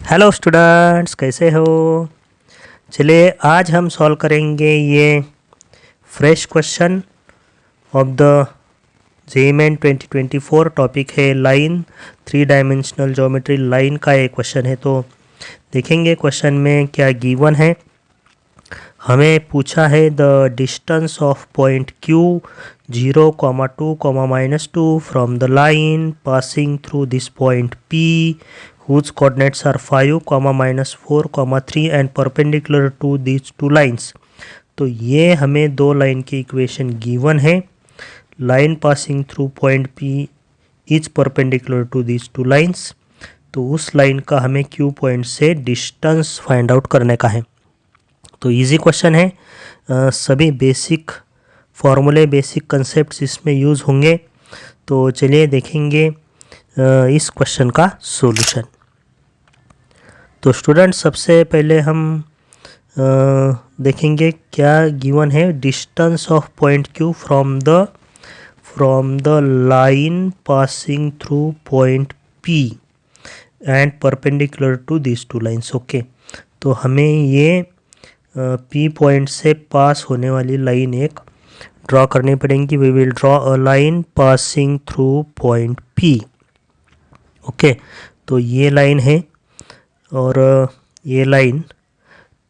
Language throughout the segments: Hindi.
हेलो स्टूडेंट्स, कैसे हो। चलिए आज हम सॉल्व करेंगे ये fresh question of the JEE main 2024। Topic है लाइन, 3 डायमेंशनल ज्योमेट्री। लाइन का एक क्वेश्चन है, तो देखेंगे क्वेश्चन में क्या गिवन है। हमें पूछा है the distance of point Q 0, 2, -2 from the line passing through this point P whose coordinates are 5, -4, 3 and perpendicular to these two lines। तो ये हमें दो लाइन की इक्वेशन गिवन है। Line passing through point P is perpendicular to these two lines। तो उस लाइन का हमें Q पॉइंट से डिस्टेंस फाइंड आउट करने का है। तो इजी क्वेश्चन है, सभी बेसिक फॉर्मूले, बेसिक कंसेप्ट्स इसमें यूज़ होंगे। तो चलिए देखेंगे इस क्वेश्चन का सॉल्यूशन। तो स्टूडेंट्स सबसे पहले हम देखेंगे क्या गिवन है। Distance of point Q from the line passing through point P and perpendicular to this two lines. Okay, तो हमें ये P पॉइंट से पास होने वाली लाइन एक ड्रॉ करनी पड़ेगी। We will draw a line passing through point P। Okay, तो ये लाइन है और ये लाइन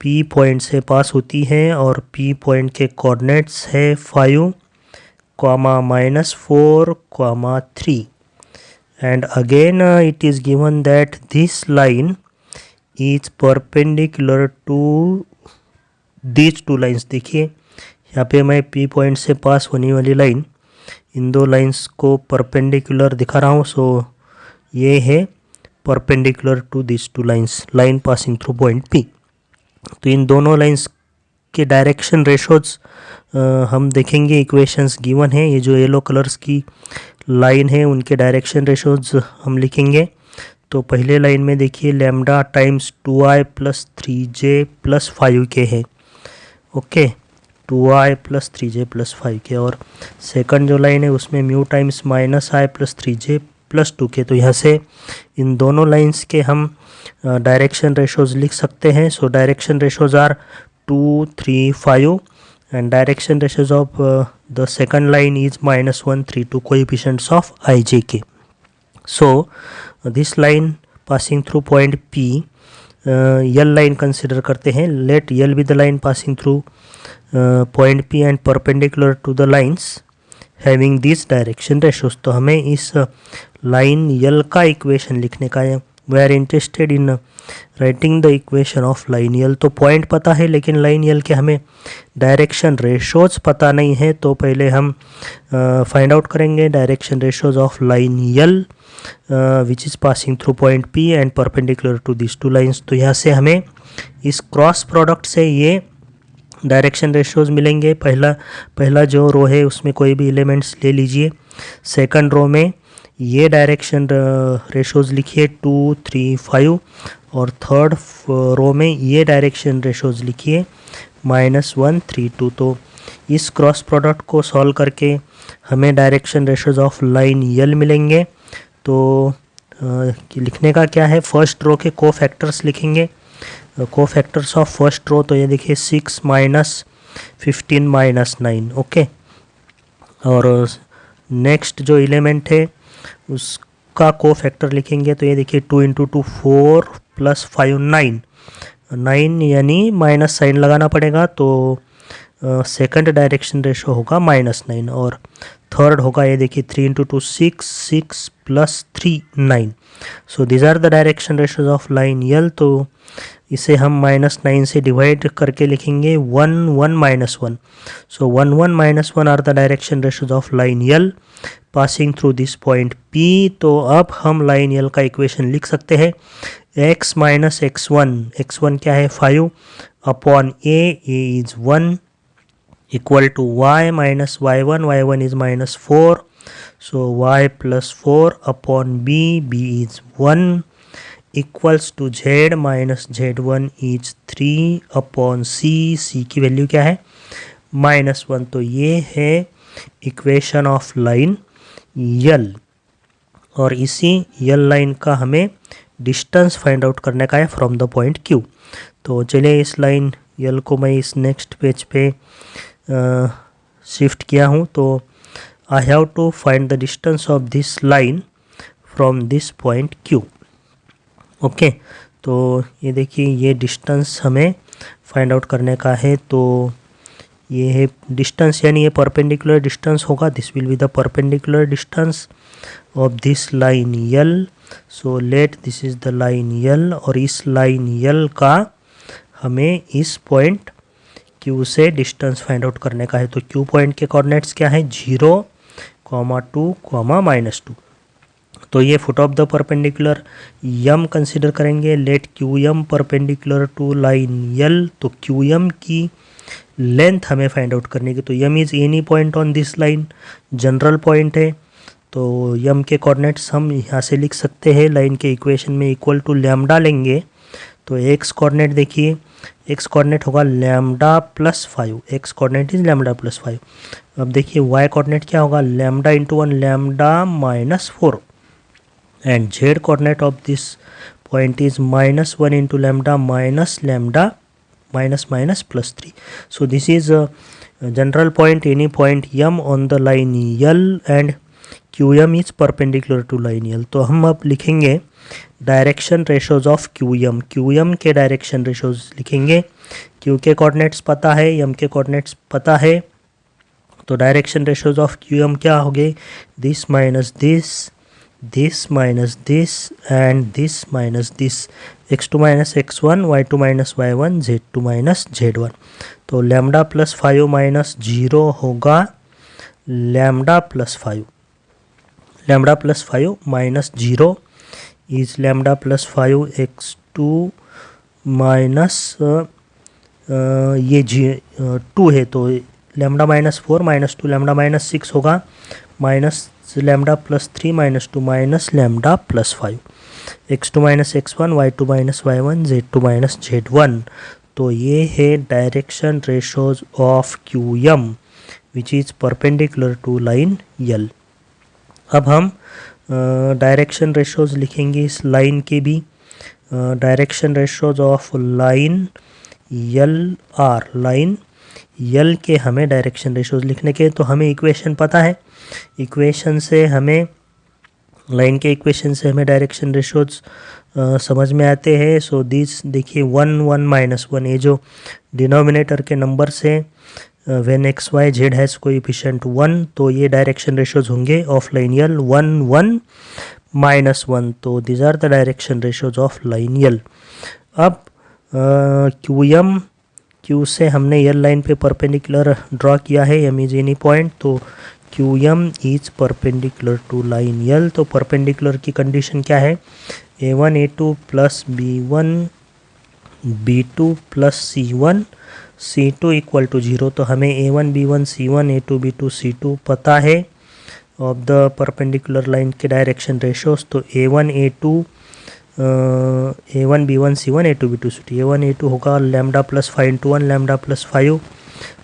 P पॉइंट से पास होती है और P पॉइंट के कोऑर्डिनेट्स है 5, -4, 3 and again it is given that this line is perpendicular to these two lines. देखिए यहाँ पे मैं P पॉइंट से पास होने वाली लाइन, इन दो लाइन्स को परपेंडिकुलर दिखा रहा हूँ। सो ये है perpendicular to this two lines, line passing through point P। तो इन दोनों लाइन्स के डायरेक्शन रेशोज हम देखेंगे। इक्वेशंस गिवन है, ये जो येलो कलर्स की लाइन है उनके डायरेक्शन रेशोज हम लिखेंगे। तो पहले लाइन में देखिए lambda times 2i + 3j + 5k है। Okay, 2i + 3j + 5k। और सेकंड जो लाइन है उसमें mu times -i + 3j + 2k। तो यहाँ से इन दोनों लाइंस के हम डायरेक्शन रेशोज लिख सकते हैं। So direction ratios are 2, 3, 5 and direction ratios of the second line is -1, 3, 2 coefficients of ijk। So this line passing through point P, L line consider करते हैं। Let L be the line passing through point P and perpendicular to the lines having this direction ratios. तो हमें इस लाइन यल का इक्वेशन लिखने का है। We are interested in writing the equation of line L. तो पॉइंट पता है लेकिन लाइन यल के हमें डायरेक्शन रेशोज पता नहीं है। तो पहले हम फाइंड आउट करेंगे direction ratios of line L which is passing through point P and perpendicular to this two lines. तो यहाँ से हमें इस क्रॉस प्रोडक्ट से ये डायरेक्शन रेशोज मिलेंगे। पहला जो रो है उसमें कोई भी एलिमेंट्स ले लीजिए। सेकंड रो में ये डायरेक्शन रेशोज लिखिए 2, 3, 5 और थर्ड रो में ये डायरेक्शन रेशोज लिखिए -1, 3, 2। तो इस क्रॉस प्रोडक्ट को सॉल्व करके हमें डायरेक्शन रेशोज ऑफ लाइन यल मिलेंगे। तो लिखने का क्या है, फर्स्ट रो के कोफैक्टर्स लिखेंगे। कोफैक्टर्स ऑफ फर्स्ट रो, तो ये देखिए 6, -15, -9। ओके, और नेक्स्ट जो एलिमेंट है उसका कोफैक्टर लिखेंगे। तो ये देखिए 2 × 2 4 + 5 9 यानी माइनस साइन लगाना पड़ेगा। तो सेकंड डायरेक्शन रेशो होगा -9 और थर्ड होगा ये देखिए 3 × 2 6, 6 + 3 9। So these are the direction ratios of line L. तो इसे हम -9 से डिवाइड करके लिखेंगे 1, 1, -1। So 1, 1, -1 are the direction ratios of line L passing through this point P। तो अब हम लाइन यल का इक्वेशन लिख सकते हैं। x - x1 क्या है 5 upon a is 1 equal to y - y1 is -4। So y + 4 upon b is 1 equals to z - z1 is 3 upon c की वैल्यू क्या है -1। तो ये है इक्वेशन ऑफ लाइन यल और इसी यल लाइन का हमें डिस्टेंस फाइंड आउट करने का है फ्रॉम द पॉइंट Q। तो चलिए इस लाइन यल को मैं इस नेक्स्ट पेज पे शिफ्ट किया हूँ। तो I have to find the distance of this line from this point Q। Okay, तो ये देखिए ये डिस्टेंस हमें फाइंड आउट करने का है। तो ये है डिस्टेंस, यानी ये परपेंडिकुलर डिस्टेंस होगा। This will be the perpendicular distance of this line L. So let this is the line L, और इस लाइन यल का हमें इस पॉइंट Q से डिस्टेंस फाइंड आउट करने का है। तो Q पॉइंट के कोऑर्डिनेट्स क्या है, 0, 2, -2। तो ये foot of the perpendicular M consider करेंगे। Let Q M perpendicular to line L. तो क्यू एम की लेंथ हमें फाइंड आउट करनी है। तो M is any point on this line, general point है। तो यम के कोऑर्डिनेट्स हम यहाँ से लिख सकते हैं, लाइन के इक्वेशन में इक्वल टू लैम्डा लेंगे। तो एक्स कोऑर्डिनेट देखिए, एक्स कोऑर्डिनेट होगा lambda plus 5, x coordinate is lambda plus 5। अब देखिए वाई कोऑर्डिनेट क्या होगा, lambda into 1 lambda -4, and z coordinate of this point is -1 into lambda minus lambda minus plus 3. So this is a general point, any point m on the line L and qm is perpendicular to line L. तो हम अब लिखेंगे direction ratios of qm। qm के डायरेक्शन रेशोज लिखेंगे। q के कोऑर्डिनेट्स पता है, m के कोऑर्डिनेट्स पता है। तो डायरेक्शन रेशोज ऑफ qm क्या हो गए, this minus this minus this and this minus this, x2 minus x1, y2 minus y1, z2 minus z1। तो लैम्डा प्लस 5 माइनस 0 होगा lambda plus 5, lambda plus 5 minus 0 is lambda plus 5 x2 minus ये 2 है। तो लैम्डा -4 -2 लैम्डा -6 होगा, minus lambda plus 3 -2 minus lambda plus 5, x2 minus x1, y2 minus y1, z2 minus z1। तो ये है direction ratios of qm which is perpendicular to line L. अब हम डायरेक्शन रेशोज लिखेंगे इस लाइन के भी। Direction ratios of line L are, line L के हमें डायरेक्शन रेशोज लिखने के। तो हमें इक्वेशन पता है, इक्वेशन से हमें लाइन के इक्वेशन से हमें डायरेक्शन रेशोज समझ में आते हैं। सो दिस देखिए 1 1 -1, ये जो डिनोमिनेटर के नंबर से when X Y Z has coefficient 1, तो ये डायरेक्शन रेशोज होंगे ऑफ लाइन यल 1 1 -1। तो this are the direction ratios of line L. अब क्यू से हमने यल लाइन पे परपेंडिकुलर ड्रॉ किया है, एम इज एनी पॉइंट। तो QM is perpendicular to line L. तो परपेंडिकुलर की कंडीशन क्या है, A1 A2 plus B1 B2 plus C1 C2 equal to 0। तो हमें A1 B1 C1 A2 B2 C2 पता है ऑफ द परपेंडिकुलर लाइन के डायरेक्शन रेशोज। तो A1 B1 C1 A2 B2 C2, A1 A2 होगा lambda plus 5 into 1 lambda plus 5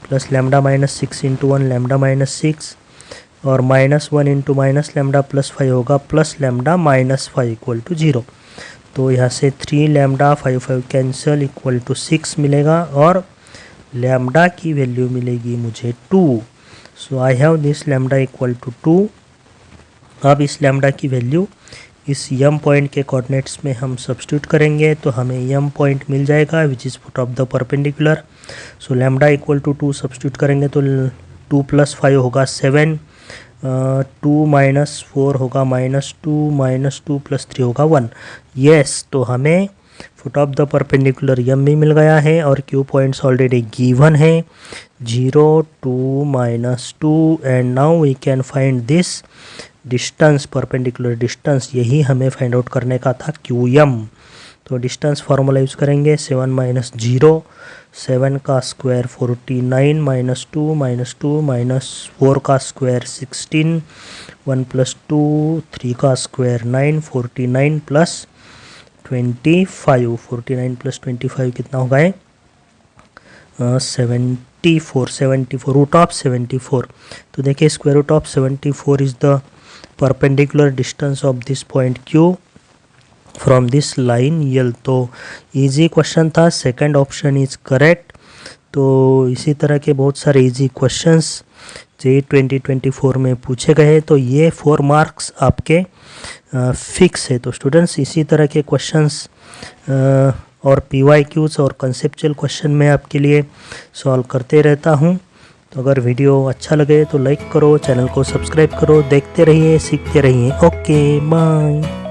plus lambda -6 into 1 lambda -6, और -1 इंटू माइनस लैम्डा प्लस 5 होगा प्लस लैम्डा -5 इक्वल टू 0। तो यहाँ से 3 लैम्डा 5 कैंसिल इक्वल टू 6 मिलेगा, और लैम्डा की वैल्यू मिलेगी मुझे 2। So I have this lambda equal to 2। अब इस लैम्डा की वैल्यू इस यम पॉइंट के कोऑर्डिनेट्स में हम सब्स्टिट्यूट करेंगे, तो हमें यम पॉइंट मिल जाएगा which is foot of the perpendicular. So lambda equal to 2 substitute करेंगे तो 2 + 5 होगा 7, 2 - 4 होगा -2, -2 + 3 होगा 1। येस, तो हमें फुट ऑफ द परपेंडिकुलर यम भी मिल गया है, और क्यू पॉइंट्स ऑलरेडी गिवन है 0 2 -2। And now we can find this distance, perpendicular distance, यही हमें फाइंड आउट करने का था QM। तो डिस्टेंस फार्मूला यूज़ करेंगे 7 - 0, 7 का स्क्वायर 49 -2 -4 का स्क्वायर 16, 1 + 2 3 का स्क्वायर 9, 49 + 25, 49 + 25 कितना होगा, 74 रूट ऑफ 74। तो देखिए square root of 74 is the perpendicular distance of this point Q, from this line L. तो इजी क्वेश्चन था, सेकंड ऑप्शन इज करेक्ट। तो इसी तरह के बहुत सारे इजी क्वेश्चंस जे 2024 में पूछे गए, तो ये 4 मार्क्स आपके फिक्स है। तो स्टूडेंट्स इसी तरह के क्वेश्चंस और PYQs और कंसेप्चुअल क्वेश्चन मैं आपके लिए सॉल्व करते रहता हूँ। तो अगर वीडियो अच्छा लगे तो लाइक करो, चैनल को सब्सक्राइब करो, देखते रहिए, सीखते रहिए। Okay bye.